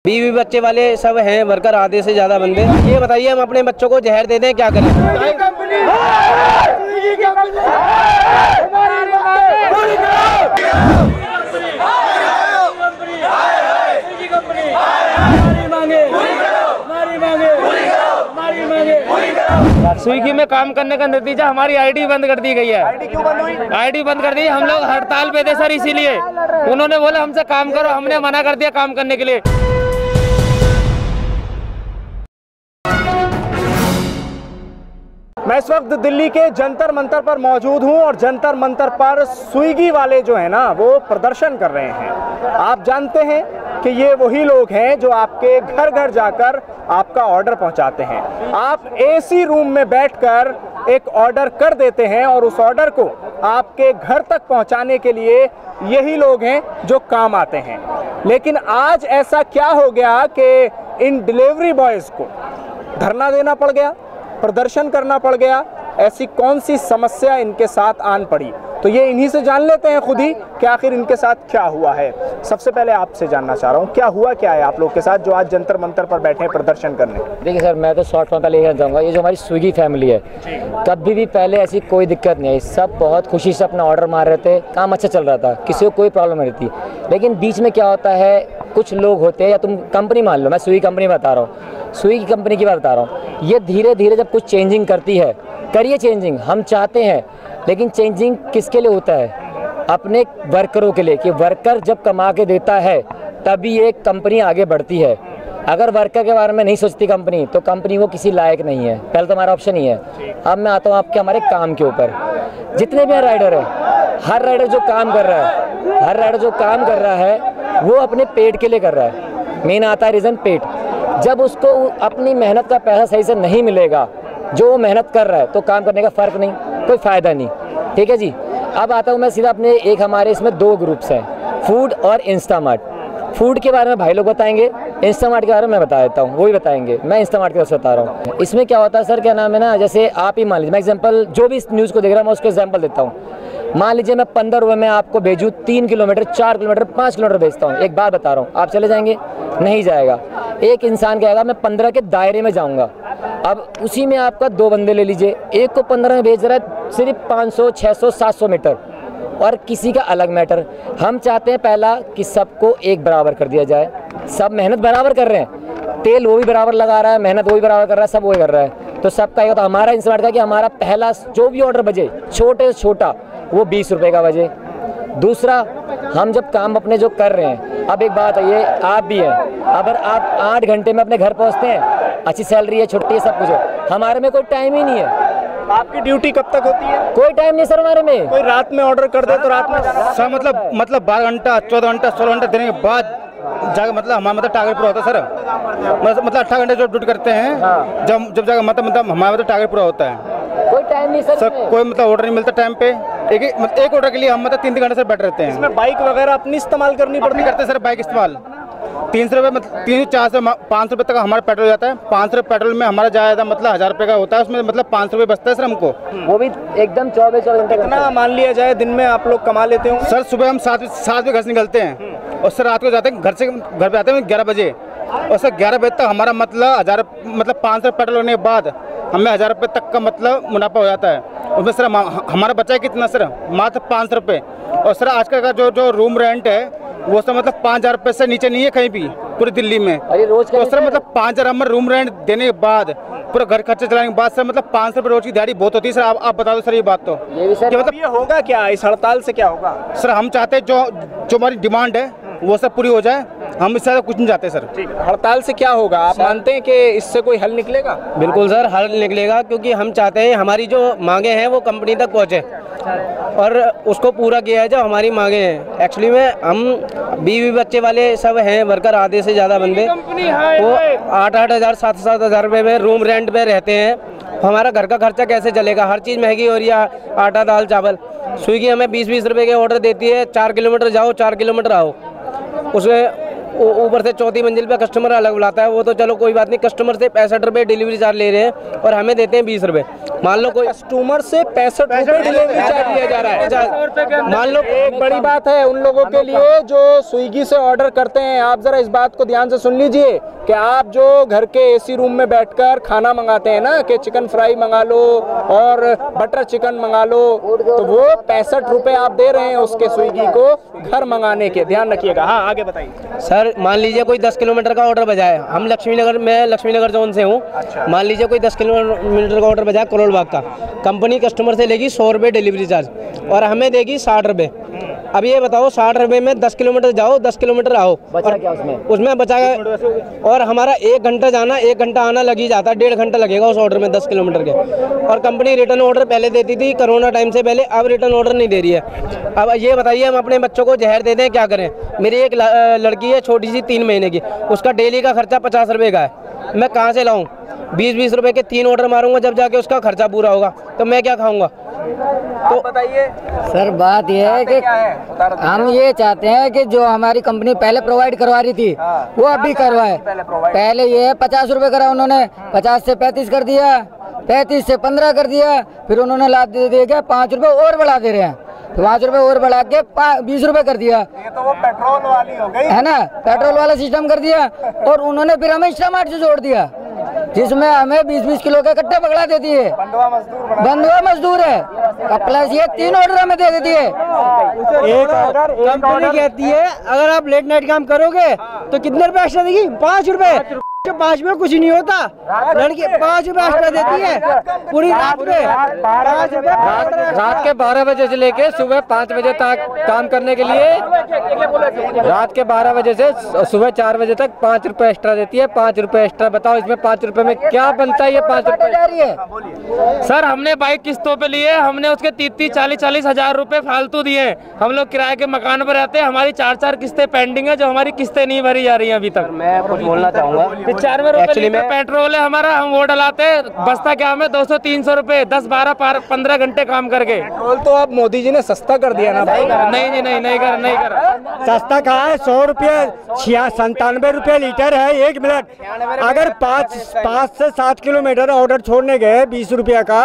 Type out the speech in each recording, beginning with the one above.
बीवी बच्चे वाले सब हैं वर्कर, आधे से ज़्यादा बंदे। ये बताइए हम अपने बच्चों को जहर दे दें, क्या करें? स्विगी में काम करने का नतीजा हमारी आईडी बंद कर दी गई है। आईडी क्यों बंद हुई? आईडी बंद कर दी, हम लोग हड़ताल पे थे सर, इसीलिए उन्होंने बोला हमसे काम करो, हमने मना कर दिया काम करने के लिए। मैं इस वक्त दिल्ली के जंतर मंतर पर मौजूद हूं और जंतर मंतर पर स्विगी वाले जो है ना वो प्रदर्शन कर रहे हैं। आप जानते हैं कि ये वही लोग हैं जो आपके घर घर जाकर आपका ऑर्डर पहुंचाते हैं। आप एसी रूम में बैठकर एक ऑर्डर कर देते हैं और उस ऑर्डर को आपके घर तक पहुंचाने के लिए यही लोग हैं जो काम आते हैं। लेकिन आज ऐसा क्या हो गया कि इन डिलीवरी बॉयज़ को धरना देना पड़ गया, प्रदर्शन करना पड़ गया? ऐसी कौन सी समस्या इनके साथ आन पड़ी? तो ये इन्हीं से जान लेते हैं खुद ही कि आखिर इनके साथ क्या हुआ है। सबसे पहले आपसे जानना चाह रहा हूँ, क्या हुआ क्या है आप लोग के साथ जो आज जंतर मंतर पर बैठे हैं प्रदर्शन करने? देखिए सर, मैं तो शॉर्ट फॉर्म पहले कहना चाहूँगा, ये जो हमारी स्विगी फैमिली है कभी भी पहले ऐसी कोई दिक्कत नहीं है। सब बहुत खुशी से अपना ऑर्डर मार रहे थे, काम अच्छा चल रहा था, किसी को कोई प्रॉब्लम नहीं थी। लेकिन बीच में क्या होता है, कुछ लोग होते हैं, या तुम कंपनी मान लो, मैं स्विगी कंपनी बता रहा हूँ, स्विगी कंपनी की बात बता रहा हूँ, ये धीरे धीरे जब कुछ चेंजिंग करती है, करिए चेंजिंग, हम चाहते हैं, लेकिन चेंजिंग किसके लिए होता है? अपने वर्करों के लिए, कि वर्कर जब कमा के देता है तभी एक कंपनी आगे बढ़ती है। अगर वर्कर के बारे में नहीं सोचती कंपनी, तो कंपनी वो किसी लायक नहीं है। पहले तो हमारा ऑप्शन ही है। अब मैं आता हूँ आपके हमारे काम के ऊपर। जितने भी राइडर है, हर राइडर जो काम कर रहा है, हर राइडर जो काम कर रहा है वो अपने पेट के लिए कर रहा है। मेन आता है रीज़न पेट। जब उसको अपनी मेहनत का पैसा सही से नहीं मिलेगा, जो वो मेहनत कर रहा है, तो काम करने का फ़र्क नहीं, कोई फ़ायदा नहीं। ठीक है जी। अब आता हूँ मैं सीधा अपने एक, हमारे इसमें दो ग्रुप्स हैं, फूड और इंस्टामार्ट। फूड के बारे में भाई लोग बताएंगे, इंस्टामार्ट के बारे में मैं बता देता हूँ, वो भी बताएंगे। मैं इंस्टामार्ट के बारे में बता रहा हूँ। इसमें क्या होता है सर, क्या नाम है ना, जैसे आप ही मान लीजिए, मैं एग्जांपल जो भी इस न्यूज़ को देख रहा हूँ मैं उसको एग्जांपल देता हूँ। मान लीजिए मैं 15 रुपये में आपको भेजूँ 3 किलोमीटर, 4 किलोमीटर, 5 किलोमीटर भेजता हूँ। एक बात बता रहा हूँ, आप चले जाएंगे? नहीं जाएगा। एक इंसान कहेगा मैं 15 के दायरे में जाऊँगा। अब उसी में आपका 2 बंदे ले लीजिए, एक को 15 में भेज रहा है सिर्फ 500, 600, 700 मीटर, और किसी का अलग मैटर। हम चाहते हैं पहला कि सबको एक बराबर कर दिया जाए। सब मेहनत बराबर कर रहे हैं, तेल वो भी बराबर लगा रहा है, मेहनत वो भी बराबर कर रहा है, सब वही कर रहा है, तो सबका ये होता। हमारा इंस्टामार्ट का कि हमारा पहला जो भी ऑर्डर बजे, छोटे से छोटा, वो 20 रुपये का बजे। दूसरा, हम जब काम अपने जो कर रहे हैं, अब एक बात है, ये आप भी हैं, अगर आप 8 घंटे में अपने घर पहुंचते हैं, अच्छी सैलरी है, छुट्टी है, सब कुछ है, हमारे में कोई टाइम ही नहीं है। आपकी ड्यूटी कब तक होती है? कोई टाइम नहीं सर हमारे में। कोई रात में ऑर्डर कर दे तो रात में सर मतलब 12 घंटा, 14 घंटा, 16 घंटा देने के बाद जाकर मतलब हमारा टारगेट पूरा होता है सर। मतलब 18 घंटे जो ड्यूटी करते हैं, जब जाकर मतलब हमारा टारगेट पूरा होता है। कोई टाइम नहीं सर, कोई मतलब ऑर्डर नहीं मिलता टाइम पे। एक ऑर्डर के लिए हम मतलब 3 घंटे से बैठ रहते हैं। इसमें बाइक वगैरह अपनी इस्तेमाल करनी पड़ती है? करते सर बाइक इस्तेमाल। 300 रुपये मतलब 300, 400, 500 रुपये तक हमारा पेट्रोल जाता है। 500 रुपये पेट्रोल में हमारा जायदा मतलब 1000 रुपये का होता है, उसमें मतलब 500 रुपये बचता है सर हमको। वो भी एकदम 24 घंटे। कितना मान लिया जाए दिन में आप लोग कमा लेते हो? सर सुबह हम 7 बजे घर से निकलते हैं और सर रात को जाते हैं, घर पे आते हैं 11 बजे, और सर 11 बजे तक हमारा मतलब 500 पेट्रोल होने के बाद हमें 1000 रुपये तक का मतलब मुनाफा हो जाता है। उसमें सर हमारा बचा है कितना सर? मात्र 500 रुपये। और सर आजकल का जो रूम रेंट है वो सर मतलब 5000 रुपये से नीचे नहीं है कहीं भी पूरी दिल्ली में। अरे रोज तो सर मतलब 5000 हमारे रूम रेंट देने के बाद, पूरा घर खर्चे चलाने के बाद सर मतलब 500 रुपये रोज की दिहाड़ी बहुत होती है सर। आप बता दो सर ये बात। तो ये भी सर, मतलब ये होगा क्या? इस हड़ताल से क्या होगा? सर हम चाहते हैं जो हमारी डिमांड है वो सब पूरी हो जाए, हम इससे ज़्यादा कुछ नहीं चाहते सर। ठीक, हड़ताल से क्या होगा? आप मानते हैं कि इससे कोई हल निकलेगा? बिल्कुल सर, हल निकलेगा, क्योंकि हम चाहते हैं हमारी जो मांगे हैं वो कंपनी तक पहुँचे और उसको पूरा किया है जो हमारी मांगे हैं। एक्चुअली में हम बीवी बच्चे वाले सब हैं वर्कर, आधे से ज़्यादा बंदे, वो 8-8 हज़ार, 7-7 हज़ार रुपये में रूम रेंट पे रहते हैं। हमारा घर का खर्चा कैसे चलेगा? हर चीज़ महंगी हो रही है, आटा दाल चावल। स्विगी हमें 20-20 रुपये के ऑर्डर देती है, 4 किलोमीटर जाओ 4 किलोमीटर आओ, उसमें ऊपर से चौथी मंजिल पे कस्टमर अलग बुलाता है, वो तो चलो कोई बात नहीं। कस्टमर से 65 रुपये डिलीवरी चार्ज ले रहे हैं और हमें देते हैं 20 रुपये। मान लो कोई कस्टमर से 65 रुपये डिलीवरी चार्ज लिया जा रहा है। मान लो एक बड़ी बात है उन लोगों के लिए जो स्विगी से ऑर्डर करते हैं। आप जरा इस बात को ध्यान से सुन लीजिए कि आप जो घर के एसी रूम में बैठकर खाना मंगाते हैं ना, कि चिकन फ्राई मंगा लो और बटर चिकन मंगा लो, तो वो 65 रुपये आप दे रहे हैं उसके स्विगी को घर मंगाने के। ध्यान रखिएगा। हाँ, आगे बताइए सर। मान लीजिए कोई 10 किलोमीटर का ऑर्डर बजाए, हम लक्ष्मीनगर, मैं लक्ष्मीनगर जोन से हूँ। मान लीजिए कोई 10 किलोमीटर का ऑर्डर बजाए करोल बाग का, कंपनी कस्टमर से लेगी 100 रुपये डिलीवरी चार्ज और हमें देगी 60 रुपये। अब ये बताओ 60 रुपये में 10 किलोमीटर जाओ, 10 किलोमीटर आओ, बचा क्या उसमें बचा। और हमारा 1 घंटा जाना 1 घंटा आना लग ही जाता है, 1.5 घंटा लगेगा उस ऑर्डर में 10 किलोमीटर के। और कंपनी रिटर्न ऑर्डर पहले देती थी कोरोना टाइम से पहले, अब रिटर्न ऑर्डर नहीं दे रही है। अब ये बताइए हम अपने बच्चों को जहर दे दें, क्या करें? मेरी एक लड़की है छोटी सी 3 महीने की, उसका डेली का खर्चा 50 रुपये का है। मैं कहाँ से लाऊं? 20-20 रुपये के 3 ऑर्डर मारूंगा, जब जाके उसका खर्चा पूरा होगा तो मैं क्या खाऊंगा? तो बताइए सर, बात यह है कि हम ये चाहते हैं कि जो हमारी कंपनी पहले प्रोवाइड करवा रही थी वो अभी करवाए। पहले ये है 50 रुपए करा उन्होंने, 50 से 35 कर दिया, 35 से 15 कर दिया, फिर उन्होंने लाभ दे दिया 5 रुपए और बढ़ा दे रहे हैं। 5 रुपए और बढ़ा के 20 रुपए कर दिया। ये तो वो पेट्रोल वाली हो गई है ना, पेट्रोल वाला सिस्टम कर दिया। और उन्होंने फिर हमें इंस्टामार्ट से जोड़ दिया, जिसमें हमें 20-20 किलो के कट्टे पकड़ा देती है। बंधुआ मजदूर है। प्लस ये 3 ऑर्डर हमें दे देती है। एक ऑर्डर कंपनी कहती है अगर आप लेट नाइट काम करोगे तो कितने रुपए एक्स्ट्रा देगी? 5 रुपए। 5 में कुछ नहीं होता, लड़की 5 रुपए एक्स्ट्रा देती है पूरी रात में। रात के 12 बजे से लेके सुबह 5 बजे तक काम करने के लिए, रात के 12 बजे से सुबह 4 बजे तक 5 रुपए एक्स्ट्रा देती है। 5 रुपए एक्स्ट्रा, बताओ इसमें 5 रुपए में क्या बनता है? ये 5 रुपए जा रही है। सर, हमने बाइक किस्तों पे लिए, हमने उसके 30-40 हजार रुपए फालतू दिए। हम लोग किराए के मकान पर रहते हैं, हमारी 4 किस्तें पेंडिंग है, जो हमारी किस्तें नहीं भरी जा रही हैं अभी तक। मैं कुछ बोलना चाहूँगा। 95 रुपए लीटर पेट्रोल है हमारा, हम वो डलाते हैं, बस्ता क्या हमें 200-300 रुपए 10-12-15 घंटे काम करके। पेट्रोल तो अब मोदी जी ने सस्ता कर दिया ना भाई। नहीं जी, नहीं कर। सस्ता कहाँ है? 100 रुपये 97 रुपये लीटर है। 1 मिनट, अगर 5 से 7 किलोमीटर ऑर्डर छोड़ने गए 20 रुपये का,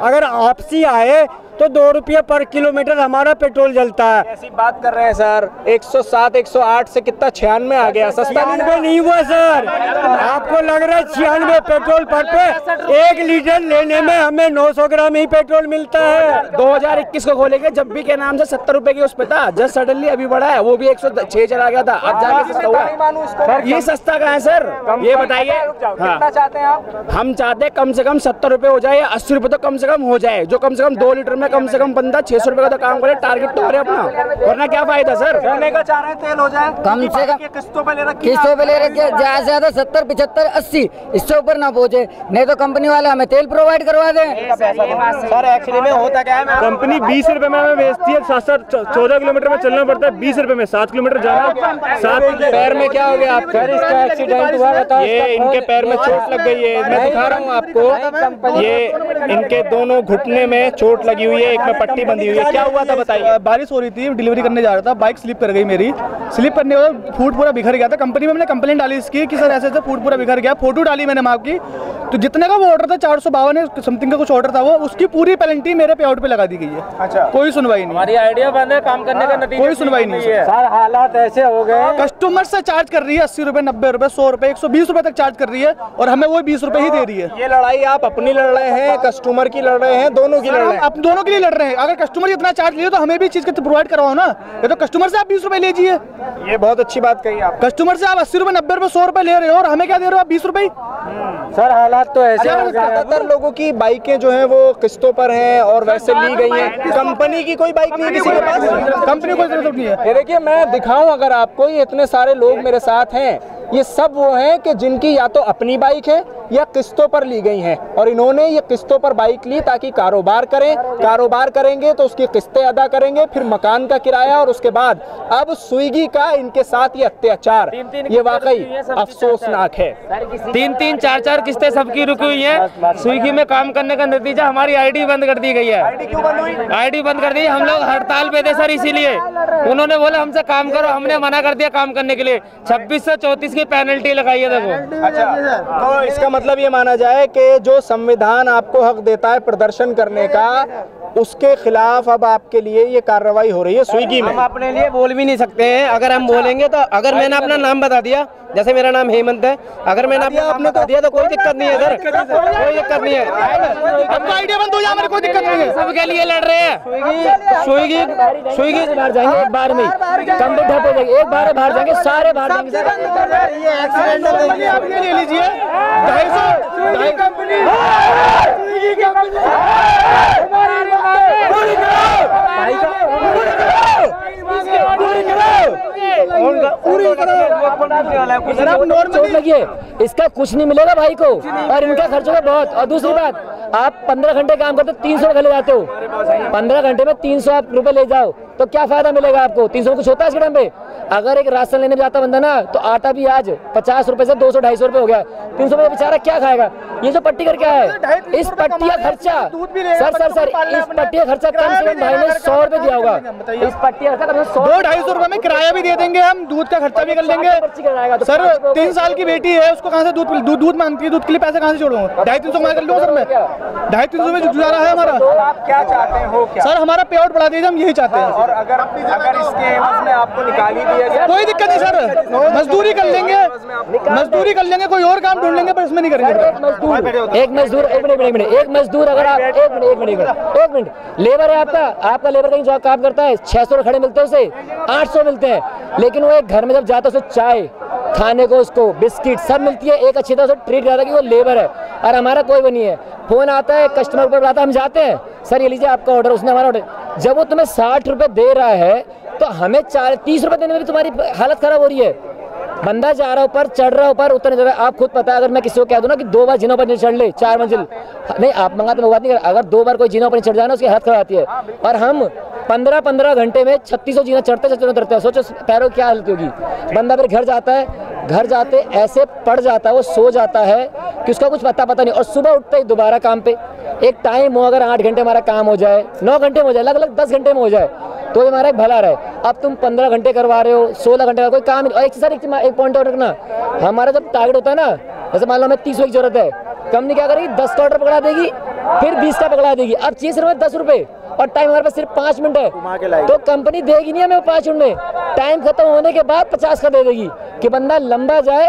अगर आपसी आए तो 2 रुपये पर किलोमीटर हमारा पेट्रोल जलता है। ऐसी बात कर रहे हैं सर। 107 108 से कितना 96 आ गया। सस्ता 96 नहीं हुआ सर, आपको लग रहा है 96। पेट्रोल पंप पे 1 लीटर लेने में हमें 900 ग्राम ही पेट्रोल मिलता है। 2021 को खोलेंगे, जब भी के नाम से 70 रुपए की उस पे था, जस्ट सडनली अभी बढ़ा है, वो भी 106 चला गया था, अब जाके सस्ता हुआ। ये सस्ता कहाँ है सर? ये बताइए। कितना चाहते हैं आप? हम चाहते हैं कम से कम 70 रुपए हो जाए, 80 रुपए तो कम से कम हो जाए, जो कम से कम 2 लीटर में कम से कम बंदा 600 रुपए का तो काम करे। टारगेट तो करे अपना, वरना क्या फायदा सर? कहने का चाह रहे हैं तेल हो जाए कम से कम किस्तों पे ले रखी, किस्तों पे ले रखे, ज्यादा से ज्यादा 70, 75, 80, इससे ऊपर ना पहुंचे। नहीं तो कंपनी वाले हमें तेल प्रोवाइड करवा दें। सर एक्चुअली में होता क्या है, कंपनी 20 रुपए में हमें बेचती है। 14 किलोमीटर में चलना पड़ता है, 20 रुपए में 7 किलोमीटर जाना। 7 पैर में क्या हो गया आपका? इसका एक्सीडेंट हुआ था, ये इनके पैर में चोट लग गई है, मैं दिखा रहा हूँ आपको। ये इनके दोनों घुटने में चोट लगी हुई है, एक में पट्टी बंधी हुई है। क्या हुआ था बताइए? बारिश हो रही थी, डिलीवरी करने जा रहा था, बाइक स्लिप कर गई मेरी। स्लिप करने के बाद फूड पूरा बिखर गया था। कंपनी में मैंने कंप्लेंट डाली इसकी कि सर ऐसे ऐसे फूड पूरा बिखर गया। फोटो डाली मैंने माप की, तो जितने का वो ऑर्डर था 452 समथिंग का कुछ ऑर्डर था, वो उसकी पूरी पेनल्टी मेरे पे आउट पे लगा दी गई है। अच्छा, कोई सुनवाई नहीं। हमारी आइडिया बंद है, काम करने का नतीजा कोई सुनवाई नहीं है सर। हालात ऐसे हो गए, कस्टमर से चार्ज कर रही है 80 रुपए, 90 रुपए, 100 रुपए, 120 रुपए तक चार्ज कर रही है, और हमें वो 20 रुपए ही दे रही है। ये लड़ाई आप अपनी लड़ रहे हैं, कस्टमर की लड़ रहे हैं, दोनों की लड़ रहे हैं? आप दोनों के लिए लड़ रहे हैं। अगर कस्टमर इतना चार्ज लिए तो हमें भी चीज प्रोवाइड करवाओ ना। ये तो कस्टमर से आप 20 रुपए लीजिए। ये बहुत अच्छी बात कही आप। कस्टमर से आप 80 रुपए, 90 रुपए, 100 रुपए ले रहे हो, और हमें क्या दे रहे हो आप 20 रुपए? सर हालात तो ऐसे हो गए। ज्यादातर लोगों की बाइकें जो हैं वो किस्तों पर हैं और वैसे ली गई हैं। कंपनी की कोई बाइक नहीं है किसी के पास? कंपनी को जरूरत नहीं है। ये देखिए, मैं दिखाऊं अगर आपको, ये इतने सारे लोग मेरे साथ हैं, ये सब वो हैं कि जिनकी या तो अपनी बाइक है या किस्तों पर ली गई हैं और इन्होंने ये किस्तों पर बाइक ली ताकि कारोबार करें। कारोबार करेंगे तो उसकी किस्तें अदा करेंगे, फिर मकान का किराया और उसके बाद अब स्विगी का इनके साथ ये अत्याचार, ये वाकई अफसोसनाक है। 3-3, 4-4 किस्तें सबकी रुकी हुई हैं। स्विगी में काम करने का नतीजा हमारी आईडी बंद कर दी गई है। आईडी बंद कर दी। हम लोग हड़ताल पे थे सर, इसीलिए उन्होंने बोला हमसे काम करो, हमने मना कर दिया काम करने के लिए। 2634 की पेनल्टी लगाई है देखो। अच्छा, तो इसका मतलब ये माना जाए कि जो संविधान आपको हक देता है प्रदर्शन करने का, उसके खिलाफ अब आपके लिए ये कार्रवाई हो रही है स्विगी में। हम अपने लिए बोल भी नहीं सकते हैं। अगर हम बोलेंगे तो, अगर मैंने अपना नाम बता दिया, जैसे मेरा नाम हेमंत है, अगर मैंने अपना नाम बता दिया तो कोई दिक्कत नहीं है सर, कोई दिक्कत नहीं है। अब आइडिया बंद हो जाए, मेरे कोई दिक्कत नहीं है। सबके लिए लड़ रहे हैं। स्विगी बाहर जाएंगे एक बार में, कम पे ठप हो जाएंगे, एक बार बाहर जाएंगे, सारे बाहर जाएंगे। आप ये ले लीजिए 250 कंपनी इसका कुछ नहीं मिलेगा भाई को, और इनका खर्च होगा बहुत। और दूसरी बात, आप 15 घंटे काम करते 300 रुपए ले जाते हो, 15 घंटे में 300 रुपए ले जाओ तो क्या फायदा मिलेगा आपको? 300 कुछ होता है इसके टाइम पे? अगर एक राशन लेने जाता बंदा ना, तो आटा भी आज 50 रुपए से 200-250 रुपए हो गया। 300 रुपए बेचारा क्या खाएगा? ये जो पट्टी कर क्या है, इस पट्टी का खर्चा सर इस पट्टी का खर्चा कम से कम भाई ने 100 रुपए दिया होगा। इस पट्टी का खर्चा 200-250 रुपए में किराया भी दे देंगे, हम दूध का खर्चा भी कर लेंगे। सर 3 साल की बेटी है, उसको कहाँ से दूध मांगती है, दूध के लिए पैसे कहाँ से जोड़ूं? 250-300 कर लूँ सर मैं, 250-300 में गुजारा है हमारा। आप क्या चाहते हो? क्या सर हमारा पे आउट बढ़ा दीजिए, हम यही चाहते हैं। और अगर इसके एवज में आपको निकाल ही दिया गया, कोई दिक्कत नहीं सर, मजदूरी कर लेंगे, कोई और काम ढूंढ लेंगे, पर इसमें नहीं करेंगे। एक मजदूर अगर आप एक मिनट लेबर है आपका लेबर कहीं जॉब काम करता है, 600 खड़े मिलते हैं, उसे 800 मिलते हैं, लेकिन वो एक घर में जब जाता है उसे चाय खाने को, उसको बिस्किट सब मिलती है, एक अच्छी तरह से ट्रीट करता है कि वो लेबर है। और हमारा कोई भी नहीं है, फोन आता है कस्टमर पर आता है, हम जाते हैं सर ये लीजिए आपका ऑर्डर, उसने हमारा ऑर्डर, जब वो तुम्हें 60 रुपए दे रहा है तो हमें 30 रुपए देने में भी तुम्हारी हालत खराब हो रही है। बंदा जा रहा ऊपर, चढ़ रहा ऊपर, उतर जा रहा है। आप खुद पता है, अगर मैं किसी को कह दूं ना कि 2 बार जीनों पर चढ़ ले 4 मंजिल, नहीं आप मंगाते मैं बात नहीं कर, अगर 2 बार कोई जीनों पर चढ़ जाए ना उसकी हालत खराब आती है। और हम 15-15 घंटे में 3600 जीना चढ़ते हैं। सोचो पैरों की क्या हालत होगी। बंदा फिर घर जाता है, घर जाते ऐसे पड़ जाता है, वो सो जाता है कि उसका कुछ पता नहीं, और सुबह उठते ही दोबारा काम पे। एक टाइम हो, अगर 8 घंटे हमारा काम हो जाए, 9 घंटे में हो जाए, अलग-अलग 10 घंटे में हो जाए तो हमारा एक भला रहे। अब तुम 15 घंटे करवा रहे हो, 16 घंटे का कोई काम नहीं। और एक पॉइंट और रखना, हमारा जब टारगेट होता है ना, जैसे मान लो हमें 30 की जरूरत है, कंपनी क्या करेगी 10 का ऑर्डर पकड़ा देगी, फिर 20 का पकड़ा देगी। अब चाहिए सिर्फ 10 रुपए और टाइम हमारे पास सिर्फ 5 मिनट है, तो कंपनी देगी नहीं हमें 5 मिनट में, टाइम खत्म होने के बाद 50 का दे देगी कि बंदा लंबा जाए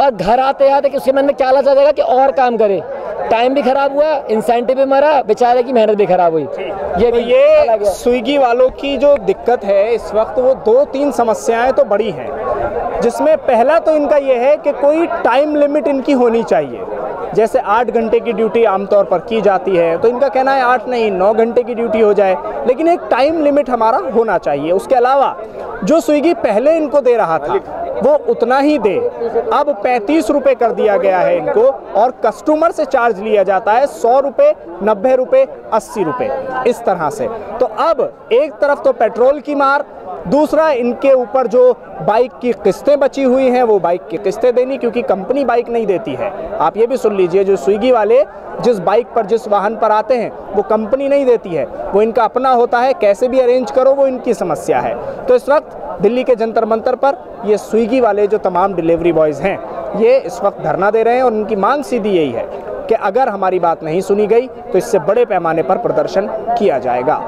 और घर आते आते कि उसके मन में क्या लालच आ जाएगा कि और काम करे। टाइम भी खराब हुआ, इंसेंटिव भी मरा, बेचारे की मेहनत भी खराब हुई। ये स्विगी वालों की जो दिक्कत है इस वक्त, वो 2-3 समस्याएं तो बड़ी हैं, जिसमें पहला तो इनका ये है कि कोई टाइम लिमिट इनकी होनी चाहिए। जैसे 8 घंटे की ड्यूटी आमतौर पर की जाती है, तो इनका कहना है 8 नहीं 9 घंटे की ड्यूटी हो जाए, लेकिन एक टाइम लिमिट हमारा होना चाहिए। उसके अलावा जो स्विगी पहले इनको दे रहा था वो उतना ही दे, अब 35 रुपये कर दिया गया है इनको, और कस्टमर से चार्ज लिया जाता है 100 रुपये, 90 रुपये, 80 रुपये, इस तरह से। तो अब एक तरफ तो पेट्रोल की मार, दूसरा इनके ऊपर जो बाइक की किस्तें बची हुई हैं वो बाइक की किस्तें देनी, क्योंकि कंपनी बाइक नहीं देती है। आप ये भी सुन लीजिए, जो स्विगी वाले जिस बाइक पर जिस वाहन पर आते हैं वो कंपनी नहीं देती है, वो इनका अपना होता है, कैसे भी अरेंज करो वो इनकी समस्या है। तो इस वक्त दिल्ली के जंतर मंतर पर ये स्विगी वाले जो तमाम डिलीवरी बॉयज़ हैं ये इस वक्त धरना दे रहे हैं, और उनकी मांग सीधी यही है कि अगर हमारी बात नहीं सुनी गई तो इससे बड़े पैमाने पर प्रदर्शन किया जाएगा।